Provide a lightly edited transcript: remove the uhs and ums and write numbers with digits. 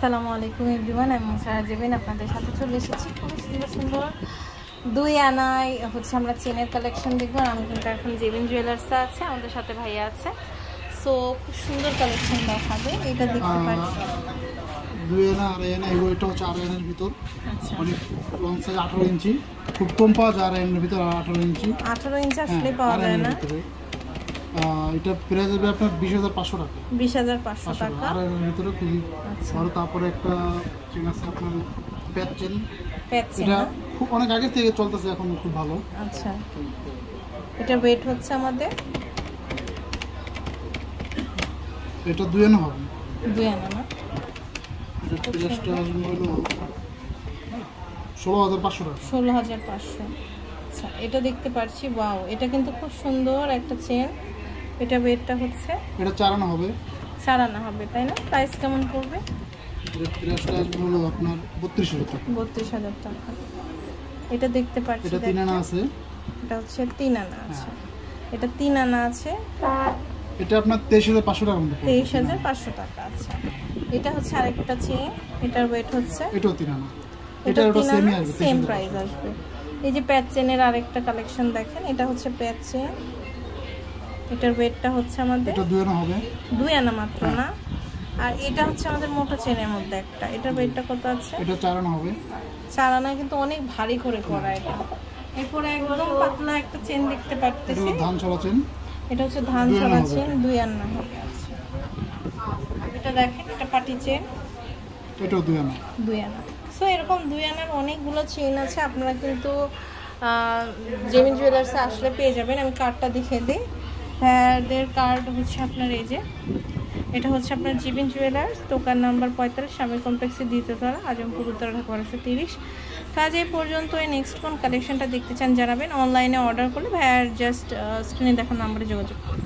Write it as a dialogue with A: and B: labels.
A: আসসালামু আলাইকুম এভরিওয়ান, আমি মুসারা জেবিন আপনাদের সাথে চলে এসেছি। খুব সুন্দর সুন্দর 2 আনায় হচ্ছে আমরা চেনের কালেকশন দেখবো। আমি কিন্তু এখন জেবিন জুয়েলার্সে আছে, আমাদের সাথে ভাইয়া আছে। সো খুব সুন্দর কালেকশন দেখাবে, এটা দেখতে পাচ্ছি
B: 2 আনা আর আনা এগুলো হচ্ছে 8 আনার ভিতর।
A: আচ্ছা,
B: অনেক লং সাইজ 18 ইঞ্চি, খুব কম পাওয়া যায় 8 আনার ভিতর। 18 ইঞ্চি
A: আসলে পাওয়া যায় না।
B: এটা প্রাইস হবে আপনার 20,500 টাকা।
A: 20,500 টাকা
B: 8 আনার ভিতরে খুবই ভালো। তারপরে একটা চেন আছে আপনার প্যাচ চেন, এটা খুব অনেক আগে থেকে চলতেছে, এখন খুব ভালো।
A: আচ্ছা, এটা ওয়েট হচ্ছে আমাদের
B: এটা 2 আনা হবে।
A: 2 আনা না,
B: এটা প্রাইসটা হলো 16,500 টাকা।
A: 16,500। আচ্ছা, এটা দেখতে পাচ্ছি, ওয়াও, এটা কিন্তু খুব সুন্দর একটা চেন। এটা ওয়েটটা হচ্ছে
B: এটা 4 আনা হবে।
A: 4 আনা হবে, তাই না? প্রাইস কেমন পড়বে?
B: এটা প্রাইসটা হলো আপনার 32,000 টাকা।
A: 32,000 টাকা। এটা দেখতে পাচ্ছি,
B: এটা 3 আনা আছে।
A: এটা হচ্ছে 3 আনা আছে। এটা 3 আনা আছে,
B: এটা আপনার 23,500 টাকার মধ্যে।
A: 23,500 টাকা। আচ্ছা, এটা হচ্ছে আরেকটা চেন, এটার ওয়েট হচ্ছে
B: এটাও 3 আনা।
A: এটা সেম প্রাইস আসবে। এই যে প্যাচ চেনের আরেকটা কালেকশন দেখেন, এটা হচ্ছে প্যাচ চেন, এটার ওয়েটটা হচ্ছে আমাদের
B: এটা 2 আনা হবে।
A: 2 আনা মাত্র না। আর এটা হচ্ছে আমাদের মোটা চেনের মধ্যে একটা, এটার ওয়েটটা কত আছে?
B: এটা 4 আনা হবে।
A: 4 আনা কিন্তু অনেক ভারী করে পড়া এটা। এরপরে একদম পাতলা একটা চেন দেখতে পাচ্ছি,
B: এটা ধান ছড়া চেন।
A: এটা হচ্ছে ধান ছড়া চেন, 2 আনা হবে। আচ্ছা, এটা দেখেন, এটা পাটি চেন,
B: এটাও 2 আনা।
A: 2 আনা। সো এরকম 2 আনার অনেকগুলো চেন আছে, আপনারা কিন্তু জেমিন জুয়েলার্সে আসলে পেয়ে যাবেন। আমি কার্ডটা দেখিয়ে দিই। ভাইয়াদের কার্ড হচ্ছে আপনার এই যে, এটা হচ্ছে আপনার জেমিন জুয়েলার্স, দোকান নাম্বার 45, স্বামী কমপ্লেক্সের 2য় তলা, আজমপুর, উত্তরা, ঢাকা 1230। কাজ এই পর্যন্ত। নেক্সট কোন কালেকশনটা দেখতে চান জানাবেন। অনলাইনে অর্ডার করলে ভাইয়ার জাস্ট স্ক্রিনে দেখানো নাম্বারে যোগাযোগ করুন।